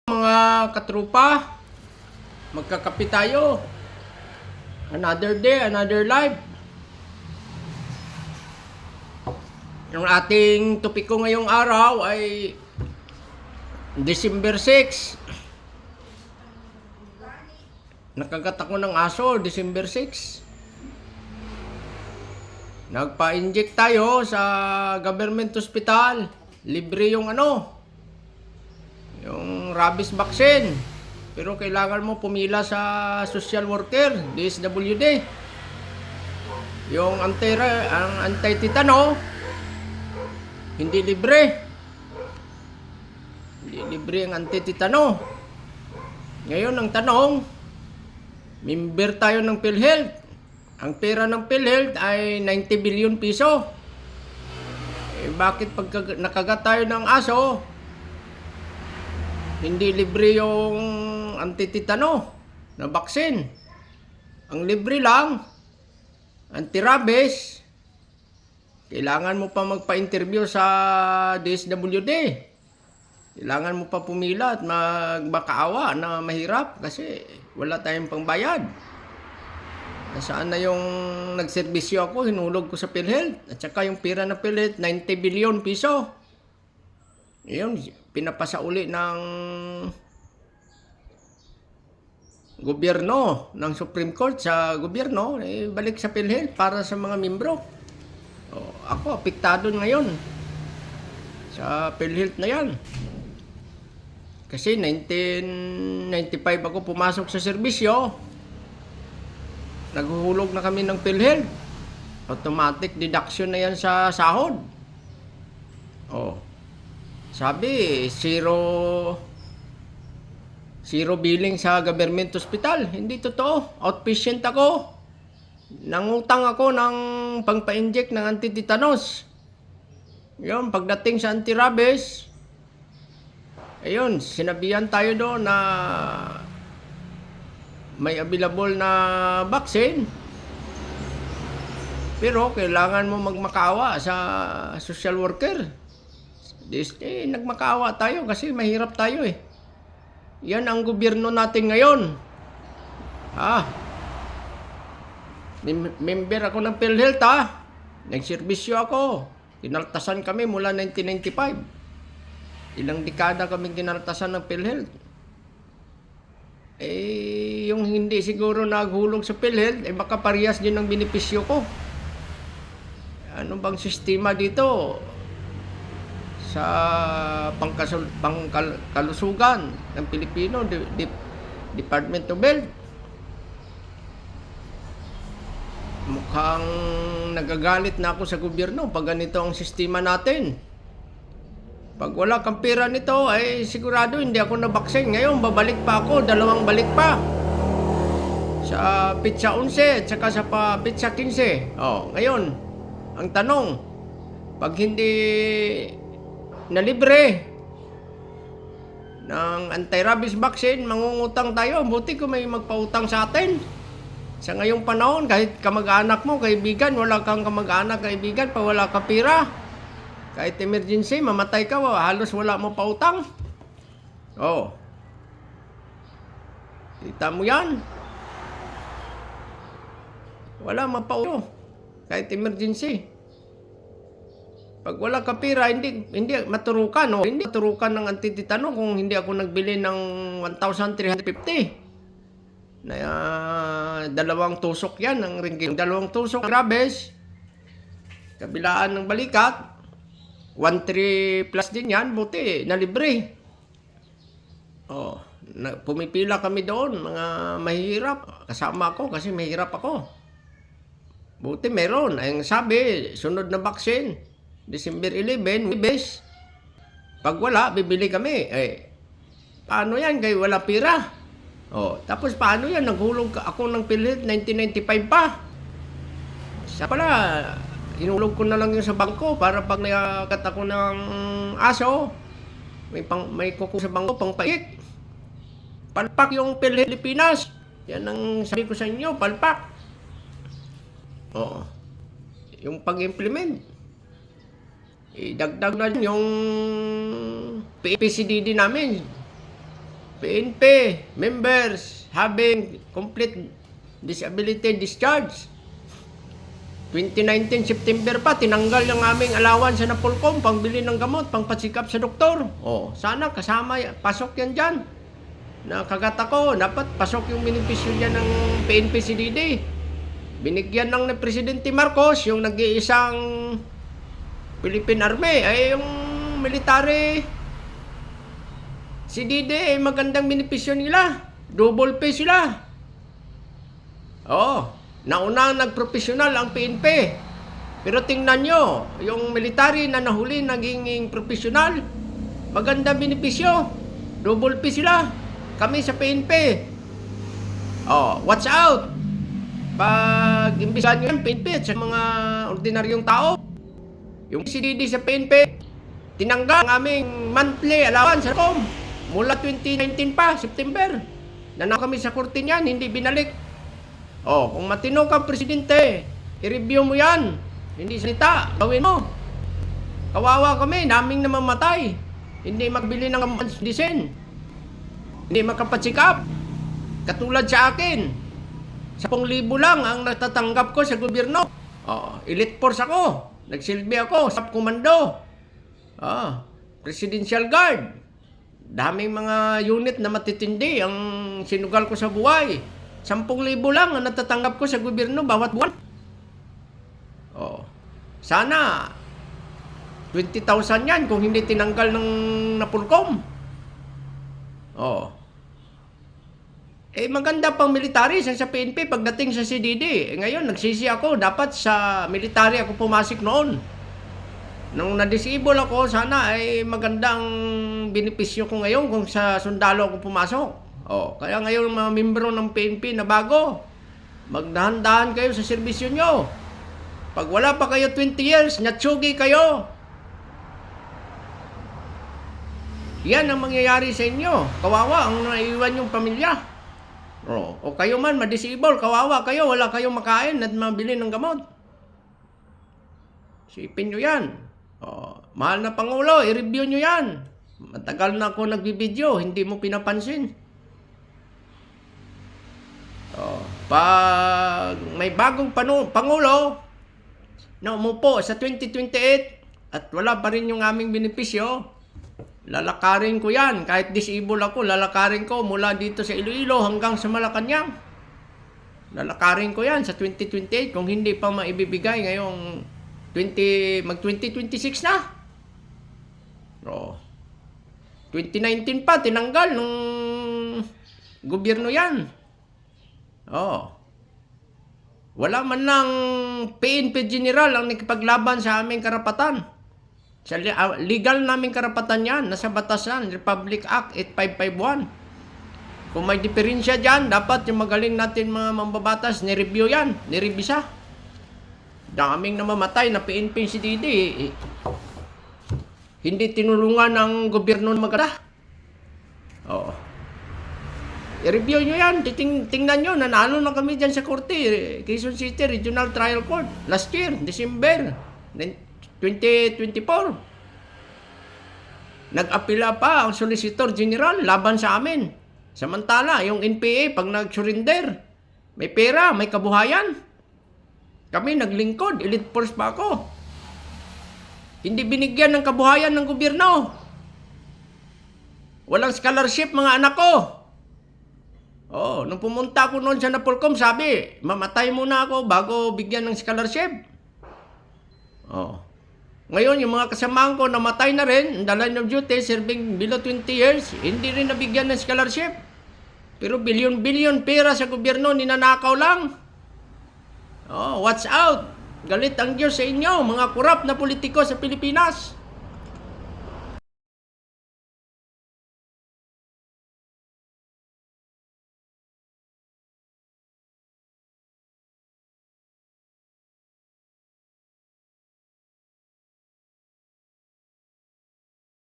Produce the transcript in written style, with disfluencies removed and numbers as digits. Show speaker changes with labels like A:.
A: Mga katrupa, magkakape tayo. Another day, another life. Yung ating topiko ngayong araw ay December 6. Nakagat ako ng aso, December 6. Nagpa-inject tayo sa government hospital. Libre yung yung rabies vaccine. Pero kailangan mo pumila sa social worker, DSWD. Yung anti-tetano, hindi libre. Hindi libre ang anti-tetano. Ngayon ang tanong, member tayo ng PhilHealth. Ang pera ng PhilHealth ay 90 billion piso. Bakit pag nakagat tayo ng aso, hindi libre yung anti-tetano na vaccine? Ang libre lang, anti-rabies. Kailangan mo pa magpa-interview sa DSWD. Kailangan mo pa pumila at magmakaawa na mahirap kasi wala tayong pangbayad. Nasaan na yung nagserbisyo ako, hinulog ko sa PhilHealth. At saka yung pera ng PhilHealth, 90 billion piso. Yun, pinapasa uli ng gobyerno, ng Supreme Court sa gobyerno, balik sa PhilHealth para sa mga membro. Ako, apektado ngayon sa PhilHealth na yan. Kasi 1995 ako pumasok sa serbisyo. Naghuhulog na kami ng PhilHealth. Automatic deduction na yan sa sahod. Sabi, zero billing sa government hospital. Hindi totoo. Outpatient ako. Nangutang ako ng pangpa-inject ng anti-tetanus. Yun, pagdating sa anti-rabies, ayun, sinabihan tayo doon na may available na vaccine. Pero kailangan mo magmakaawa sa social worker. Nagmakaawa tayo kasi mahirap tayo eh. Yan ang gobyerno natin ngayon. Member ako ng PhilHealth Nagserbisyo ako. Kinaltasan kami mula 1995. Ilang dekada kami kinaltasan ng PhilHealth. Yung hindi siguro naghulog sa PhilHealth, baka parehas din ang benepisyo ko. Ano bang sistema dito sa pangkalusugan ng Pilipino, Department of Health? Mukhang nagagalit na ako sa gobyerno pag ganito ang sistema natin. Pag wala kang pera nito, ay sigurado hindi ako na-vaccine. Ngayon, babalik pa ako, 2 balik pa. Sa Pitsa 11 at saka sa Pitsa 15. Ngayon, ang tanong, pag hindi na libre ng anti-rabies vaccine, mangungutang tayo. Buti kung may magpautang sa atin. Sa ngayong panahon, kahit kamag-anak mo, kaibigan, wala kang kamag-anak, kaibigan, pa wala ka pera. Kahit emergency, mamatay ka, halos wala mo pautang. Kita mo yan. Wala mapautang. Kahit emergency. Pag wala ka pera, hindi maturukan. Hindi maturukan ng anti-tetano kung hindi ako nagbili ng 1,350. Na 2 tusok yan ng ringgit. 2 tusok ng rabies. Kabilaan ng balikat. 1,300 plus din yan. Buti, na libre. Pumipila kami doon. Mga mahirap. Kasama ako kasi mahirap ako. Buti meron. Ang sabi, sunod na vaccine. December 11, bes. Pag wala, bibili kami. Paano yan? Kaya wala pira. Tapos paano yan? Naghulog ako ng PhilHealth 1995 pa. Sa pala, hinulog ko na lang yun sa bangko para pag nakagat ako ng aso, may kuko sa bangko, pangpaik. Palpak yung PhilHealth Pilipinas. Yan ang sabi ko sa inyo, palpak. Yung pag-implement. Idagdag na yung PCDD namin. PNP members having complete disability discharge. 2019 September pa, tinanggal yung aming allowance sa Napolcom, pangbili ng gamot, pangpasikap sa doktor. Oh, sana kasama, pasok yan dyan. Nakagata ko, dapat pasok yung benepisyo dyan ng PNP CDD. Binigyan ng Presidente Marcos, yung nag-iisang Philippine Army, ay yung military CDD, ay magandang benepisyo nila. Double pay sila. Oh, naunang nagprofesional ang PNP. Pero tingnan nyo, yung military na nahuli naging profesional, magandang benepisyo. Double pay sila. Kami sa PNP. Oh, watch out. Pag imbisahan nyo yung PNP at sa mga ordinaryong tao, yung CDD sa PNP, tinanggal ang aming monthly allowance sa com. Mula 2019 pa, September. Nanakaw kami sa korte niyan, hindi binalik. Oh, kung matino kang presidente, i-review mo yan. Hindi salita, gawin mo. Kawawa kami, daming namamatay. Hindi magbili ng medicine. Hindi makapatsikap. Katulad sa akin. 10,000 lang ang natatanggap ko sa gobyerno. Oh, elite force ako. Nagsilbi ako, sub commando. Presidential Guard. Daming mga unit na matitindi ang sinugal ko sa buhay. 10,000 lang ang natatanggap ko sa gobyerno bawat buwan. Oh. Sana 20,000 yan kung hindi tinanggal ng Napolcom. Oh. Eh maganda pang military sa PNP pagdating sa CDD. Ngayon nagsisi ako, dapat sa military ako pumasok noon. Nung na-disable ako, sana ay magandang benepisyo ko ngayon kung sa sundalo ako pumasok. Oh, kaya ngayon mga membro ng PNP na bago, magdahan-dahan kayo sa serbisyo nyo. Pag wala pa kayo 20 years, natsugi kayo. Yan ang mangyayari sa inyo. Kawawa ang naiwan yung pamilya. Oh, o kayo man, ma-disable, kawawa kayo, wala kayong makain at mabili ng gamot. Sipin nyo yan. Oh, mahal na Pangulo, i-review nyo yan. Matagal na ako nagbibideo, hindi mo pinapansin. Oh, pag may bagong Pangulo na umupo sa 2028 at wala pa rin yung aming benepisyo, lalakarin ko yan. Kahit disable ako, lalakarin ko mula dito sa Iloilo hanggang sa Malacanang. Lalakarin ko yan sa 2028 kung hindi pa maibibigay ngayong mag-2026 na. Oh. 2019 pa, tinanggal nung gobyerno yan. Oh. Wala man lang PNP General ang nakipaglaban sa aming karapatan. Sa legal naming karapatan yan, nasa batas yan, Republic Act 8551. Kung may diferensya dyan, dapat yung magaling natin mga mambabatas, nireview yan, nirevisa. Daming namamatay na PNP CDD. Hindi tinulungan ng gobyerno na maganda. Oo. I-review nyo yan. Tingnan nyo, nanalo na kami dyan sa korte. Quezon City Regional Trial Court. Last year, December 2024. Nag-apila pa ang Solicitor General laban sa amin. Samantala, yung NPA, pag nag-surrender, may pera, may kabuhayan. Kami naglingkod, elite force pa ako. Hindi binigyan ng kabuhayan ng gobyerno. Walang scholarship mga anak ko. Oh, nung pumunta ako noon sa Napolcom, sabi, mamatay muna ako bago bigyan ng scholarship. Oh. Ngayon, yung mga kasamahan ko namatay na rin, the line of duty, serving below 20 years, hindi rin nabigyan ng scholarship. Pero bilyon-bilyon pera sa gobyerno, ninanakaw lang. Oh, watch out! Galit ang Diyos sa inyo, mga korap na politiko sa Pilipinas.